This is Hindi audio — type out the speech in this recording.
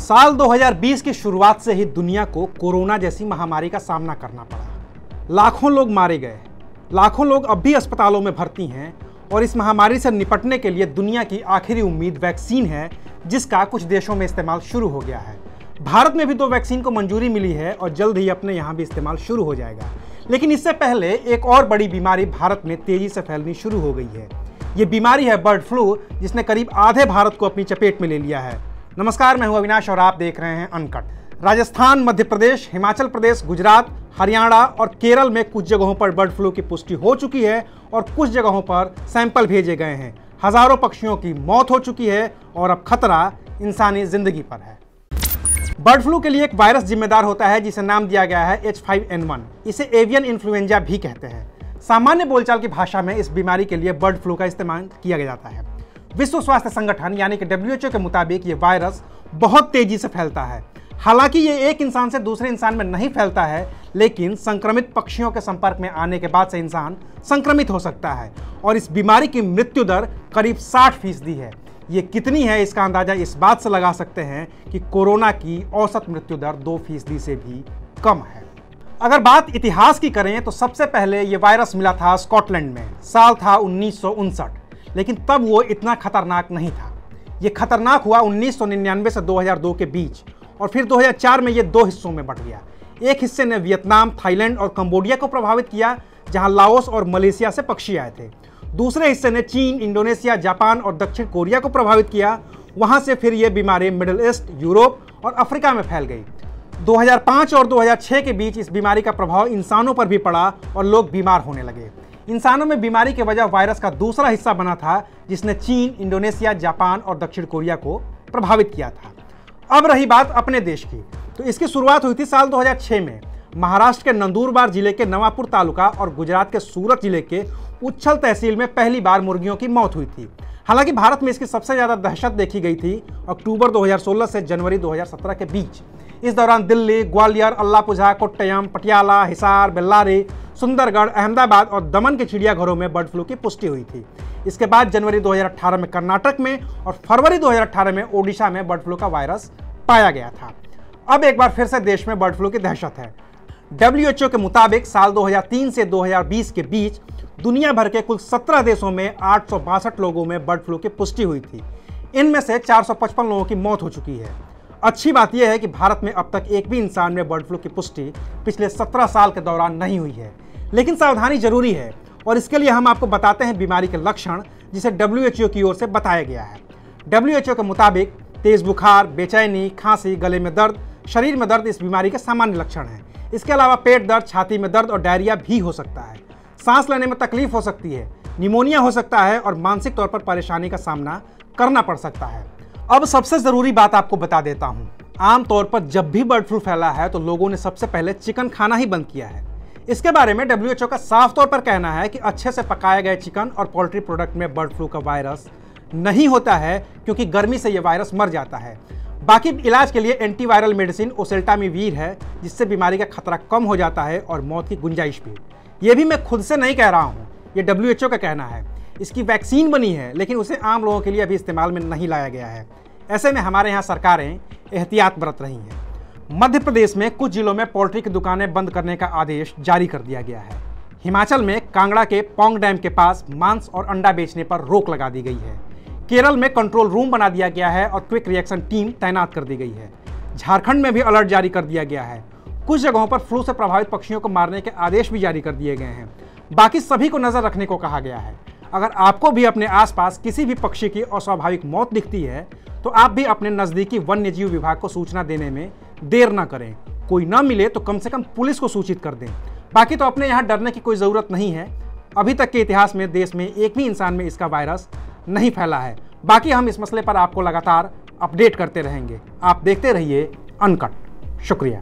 साल 2020 की शुरुआत से ही दुनिया को कोरोना जैसी महामारी का सामना करना पड़ा। लाखों लोग मारे गए, लाखों लोग अब भी अस्पतालों में भर्ती हैं और इस महामारी से निपटने के लिए दुनिया की आखिरी उम्मीद वैक्सीन है, जिसका कुछ देशों में इस्तेमाल शुरू हो गया है। भारत में भी 2 वैक्सीन को मंजूरी मिली है और जल्द ही अपने यहाँ भी इस्तेमाल शुरू हो जाएगा। लेकिन इससे पहले एक और बड़ी बीमारी भारत में तेजी से फैलनी शुरू हो गई है। ये बीमारी है बर्ड फ्लू, जिसने करीब आधे भारत को अपनी चपेट में ले लिया है। नमस्कार, मैं हूं अविनाश और आप देख रहे हैं अनकट। राजस्थान, मध्य प्रदेश, हिमाचल प्रदेश, गुजरात, हरियाणा और केरल में कुछ जगहों पर बर्ड फ्लू की पुष्टि हो चुकी है और कुछ जगहों पर सैंपल भेजे गए हैं। हजारों पक्षियों की मौत हो चुकी है और अब खतरा इंसानी जिंदगी पर है। बर्ड फ्लू के लिए एक वायरस जिम्मेदार होता है, जिसे नाम दिया गया है H5N1। इसे एवियन इन्फ्लुएंजा भी कहते हैं। सामान्य बोलचाल की भाषा में इस बीमारी के लिए बर्ड फ्लू का इस्तेमाल किया जाता है। विश्व स्वास्थ्य संगठन यानी कि WHO के मुताबिक ये वायरस बहुत तेजी से फैलता है। हालांकि ये एक इंसान से दूसरे इंसान में नहीं फैलता है, लेकिन संक्रमित पक्षियों के संपर्क में आने के बाद से इंसान संक्रमित हो सकता है और इस बीमारी की मृत्यु दर करीब 60% है। ये कितनी है, इसका अंदाजा इस बात से लगा सकते हैं कि कोरोना की औसत मृत्यु दर 2% से भी कम है। अगर बात इतिहास की करें तो सबसे पहले ये वायरस मिला था स्कॉटलैंड में। साल था 1959, लेकिन तब वो इतना खतरनाक नहीं था। ये खतरनाक हुआ 1999 से 2002 के बीच और फिर 2004 में ये 2 हिस्सों में बंट गया। एक हिस्से ने वियतनाम, थाईलैंड और कंबोडिया को प्रभावित किया, जहां लाओस और मलेशिया से पक्षी आए थे। दूसरे हिस्से ने चीन, इंडोनेशिया, जापान और दक्षिण कोरिया को प्रभावित किया। वहां से फिर ये बीमारी मिडिल ईस्ट, यूरोप और अफ्रीका में फैल गई। 2005 और 2006 के बीच इस बीमारी का प्रभाव इंसानों पर भी पड़ा और लोग बीमार होने लगे। इंसानों में बीमारी की वजह वायरस का दूसरा हिस्सा बना था, जिसने चीन, इंडोनेशिया, जापान और दक्षिण कोरिया को प्रभावित किया था। अब रही बात अपने देश की, तो इसकी शुरुआत हुई थी साल 2006 में। महाराष्ट्र के नंदुरबार जिले के नवापुर तालुका और गुजरात के सूरत जिले के उच्छल तहसील में पहली बार मुर्गियों की मौत हुई थी। हालांकि भारत में इसकी सबसे ज्यादा दहशत देखी गई थी अक्टूबर 2016 से जनवरी 2017 के बीच। इस दौरान दिल्ली, ग्वालियर, अल्लापुझा, कोट्टयम, पटियाला, हिसार, बेल्लारी, सुंदरगढ़, अहमदाबाद और दमन के चिड़ियाघरों में बर्ड फ्लू की पुष्टि हुई थी। इसके बाद जनवरी 2018 में कर्नाटक में और फरवरी 2018 में ओडिशा में बर्ड फ्लू का वायरस पाया गया था। अब एक बार फिर से देश में बर्ड फ्लू की दहशत है। WHO के मुताबिक साल 2003 से 2020 के बीच दुनिया भर के कुल 17 देशों में 862 लोगों में बर्ड फ्लू की पुष्टि हुई थी। इनमें से 455 लोगों की मौत हो चुकी है। अच्छी बात यह है कि भारत में अब तक एक भी इंसान में बर्ड फ्लू की पुष्टि पिछले 17 साल के दौरान नहीं हुई है। लेकिन सावधानी जरूरी है और इसके लिए हम आपको बताते हैं बीमारी के लक्षण, जिसे WHO की ओर से बताया गया है। WHO के मुताबिक तेज बुखार, बेचैनी, खांसी, गले में दर्द, शरीर में दर्द इस बीमारी के सामान्य लक्षण हैं। इसके अलावा पेट दर्द, छाती में दर्द और डायरिया भी हो सकता है। सांस लेने में तकलीफ हो सकती है, निमोनिया हो सकता है और मानसिक तौर पर परेशानी का सामना करना पड़ सकता है। अब सबसे जरूरी बात आपको बता देता हूं, आमतौर पर जब भी बर्ड फ्लू फैला है तो लोगों ने सबसे पहले चिकन खाना ही बंद किया है। इसके बारे में WHO का साफ तौर पर कहना है कि अच्छे से पकाए गए चिकन और पोल्ट्री प्रोडक्ट में बर्ड फ्लू का वायरस नहीं होता है, क्योंकि गर्मी से यह वायरस मर जाता है। बाकी इलाज के लिए एंटीवायरल मेडिसिन ओसेल्टामिवीर है, जिससे बीमारी का खतरा कम हो जाता है और मौत की गुंजाइश भी। ये भी मैं खुद से नहीं कह रहा हूँ, ये WHO का कहना है। इसकी वैक्सीन बनी है, लेकिन उसे आम लोगों के लिए अभी इस्तेमाल में नहीं लाया गया है। ऐसे में हमारे यहाँ सरकारें एहतियात बरत रही हैं। मध्य प्रदेश में कुछ जिलों में पोल्ट्री की दुकानें बंद करने का आदेश जारी कर दिया गया है। हिमाचल में कांगड़ा के पौंग डैम के पास मांस और अंडा बेचने पर रोक लगा दी गई है। केरल में कंट्रोल रूम बना दिया गया है और क्विक रिएक्शन टीम तैनात कर दी गई है। झारखंड में भी अलर्ट जारी कर दिया गया है। कुछ जगहों पर फ्लू से प्रभावित पक्षियों को मारने के आदेश भी जारी कर दिए गए हैं। बाकी सभी को नजर रखने को कहा गया है। अगर आपको भी अपने आसपास किसी भी पक्षी की अस्वाभाविक मौत दिखती है तो आप भी अपने नजदीकी वन्य जीव विभाग को सूचना देने में देर न करें। कोई न मिले तो कम से कम पुलिस को सूचित कर दें। बाकी तो अपने यहाँ डरने की कोई ज़रूरत नहीं है। अभी तक के इतिहास में देश में एक भी इंसान में इसका वायरस नहीं फैला है। बाकी हम इस मसले पर आपको लगातार अपडेट करते रहेंगे। आप देखते रहिए अनकट। शुक्रिया।